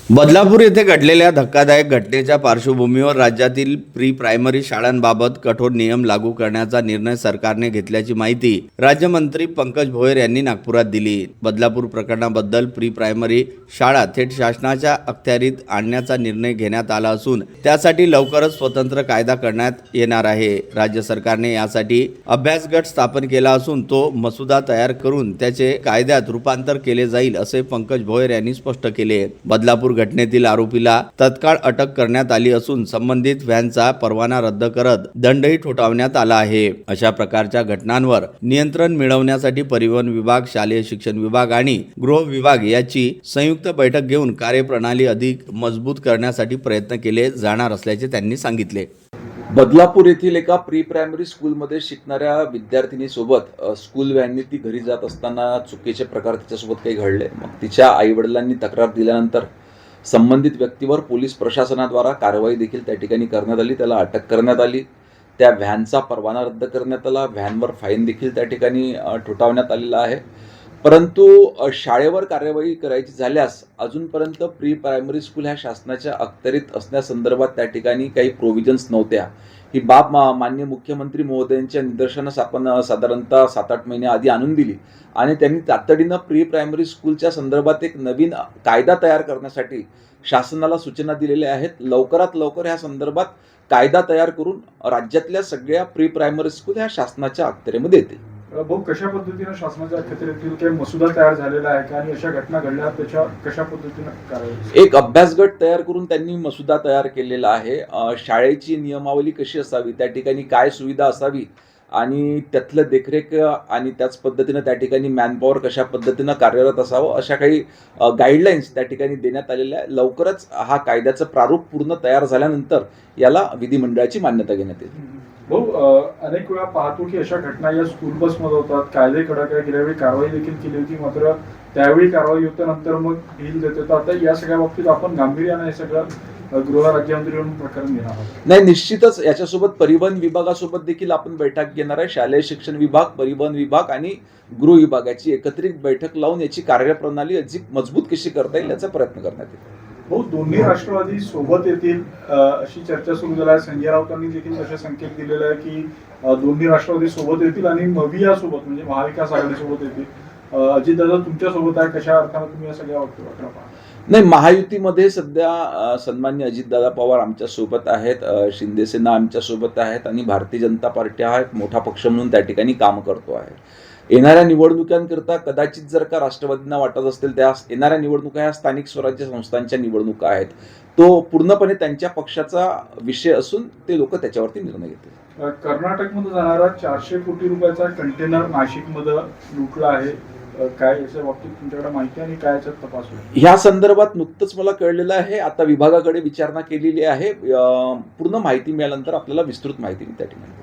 बदलापूर येथे घडलेल्या धक्कादायक घटनेच्या पार्श्वभूमीवर राज्यातील प्री प्रायमरी शाळांबाबत कठोर नियम लागू करण्याचा निर्णय सरकारने घेतल्याची माहिती राज्यमंत्री पंकज भोयर यांनी नागपुरात दिली। बदलापूर प्रकरणाबद्दल प्री प्रायमरी शाळा थेट शासनाच्या अखत्यारीत आणण्याचा निर्णय घेण्यात आला असून त्यासाठी लवकरच स्वतंत्र कायदा करण्यात येणार आहे। राज्य सरकारने यासाठी अभ्यास गट स्थापन केला असून तो मसुदा तयार करून त्याचे कायद्यात रूपांतर केले जाईल असे पंकज भोयर यांनी स्पष्ट केले। बदलापूर घटनेतील आरोपीला तत्काळ अटक करण्यात आली असून संबंधित व्हॅनचा परवाना रद्द करत दंडही ठोठावण्यात आला आहे। अशा प्रकारच्या घटनांवर नियंत्रण मिळवण्यासाठी परिवहन विभाग, शालेय शिक्षण विभाग आणि गृह विभाग याची संयुक्त बैठक घेऊन कार्यप्रणाली अधिक मजबूत करण्यासाठी प्रयत्न केले जाणार असल्याचे त्यांनी सांगितले। बदलापूर येथील एका प्री प्रायमरी स्कूलमध्ये शिकणाऱ्या विद्यार्थिनीसोबत स्कूल व्हॅनने ती घरी जात असताना चुकीचे प्रकार तिच्यासोबत काही घडले। मग तिच्या आईवडिलांनी तक्रार दिल्यानंतर संबंधित व्यक्तीवर पोलीस प्रशासनाद्वारा कारवाई देखील त्या ठिकाणी करण्यात आली, त्याला अटक करण्यात आली। त्या व्हॅनचा परवाना रद्द करण्यात आला, व्हॅनवर फाईन देखील त्या ठिकाणी ठोठावण्यात आलेला आहे। परंतु शाळेवर कार्यवाही करायची झाल्यास अजूनपर्यंत प्री प्रायमरी स्कूल ह्या शासनाच्या अखत्यारीत असण्यासंदर्भात त्या ठिकाणी काही प्रोव्हिजन्स नव्हत्या। ही बाब माननीय मुख्यमंत्री महोदयांच्या निदर्शनास आपण साधारणतः 7-8 महिने आधी आणून दिली आणि त्यांनी तातडीनं प्री प्रायमरी स्कूलच्या संदर्भात एक नवीन कायदा तयार करण्यासाठी शासनाला सूचना दिलेल्या आहेत। लवकरात लवकर ह्या संदर्भात कायदा तयार करून राज्यातल्या सगळ्या प्री प्रायमरी स्कूल ह्या शासनाच्या अखत्यारीमध्ये येतील। भाऊ, कशा पद्धतीने शासनाच्या अखत्यारीतील काही मसुदा तयार झालेला आहे का आणि अशा घटना घडल्या त्याच्या कशा पद्धतीने कारवाई? एक अभ्यास गट तयार करून त्यांनी मसुदा तयार केलेला आहे। शाळेची नियमावली कशी असावी, त्या ठिकाणी काय सुविधा असावी आणि त्यातलं देखरेख आणि त्याच पद्धतीनं त्या ठिकाणी मॅनपॉवर कशा पद्धतीनं कार्यरत असावं अशा काही गाईडलाईन्स त्या ठिकाणी देण्यात आलेल्या आहे। लवकरच हा कायद्याचं प्रारूप पूर्ण तयार झाल्यानंतर याला विधिमंडळाची मान्यता घेण्यात येईल। भाऊ, अनेक वेळा पाहतो की अशा घटना या स्कूल बसमध्ये होतात, कायदे कडक आहे, गेल्या वेळी कारवाई देखील केली होती, मात्र त्यावेळी कारवाई होतं नंतर मग ढील देत होतं। आता या सगळ्या बाबतीत आपण गांभीर्याने हे सगळं गृह राज्यमंत्री म्हणून प्रकरण घेणार आहोत। नाही, निश्चितच याच्यासोबत परिवहन विभागासोबत देखील आपण बैठक घेणार आहे। शालेय शिक्षण विभाग, परिवहन विभाग आणि गृह विभागाची एकत्रित बैठक लावून याची कार्यप्रणाली अधिक मजबूत कशी करता येईल याचा प्रयत्न करण्यात येईल। भाऊ, दोन्ही राष्ट्रवादी सोबत येतील अशी चर्चा सुरू झाली आहे। संजय राऊतांनी देखील असे संकेत दिलेले आहे की दोन्ही राष्ट्रवादी सोबत येतील आणि मविया सोबत म्हणजे महाविकास आघाडी सोबत येतील। अजितदादा तुमच्या सोबत आहे, कशा अर्थाने तुम्ही या सगळ्या वक्तव्याकडे पाहता? नाही, महायुतीमध्ये सध्या सन्मान्य अजितदादा पवार आमच्या सोबत आहेत, शिंदे सेना आमच्या सोबत आहेत आणि भारतीय जनता पार्टी हा एक मोठा पक्ष म्हणून त्या ठिकाणी काम करतो आहे। येणाऱ्या निवडणुकांकरता कदाचित जर का राष्ट्रवादींना वाटत असतील त्या येणाऱ्या निवडणुका ह्या स्थानिक स्वराज्य संस्थांच्या निवडणुका आहेत, तो पूर्णपणे त्यांच्या पक्षाचा विषय असून ते लोक त्याच्यावरती निर्णय घेतील। कर्नाटकमध्ये जाणारा 400 कोटी रुपयाचा कंटेनर नाशिकमध्ये लुटला आहे, काय याच्या बाबतीत तुमच्याकडे माहिती आणि काय याच्यात तपास होईल? ह्या संदर्भात नुकतंच मला कळलेलं आहे, आता विभागाकडे विचारणा केलेली आहे। पूर्ण माहिती मिळाल्यानंतर आपल्याला विस्तृत माहिती त्या ठिकाणी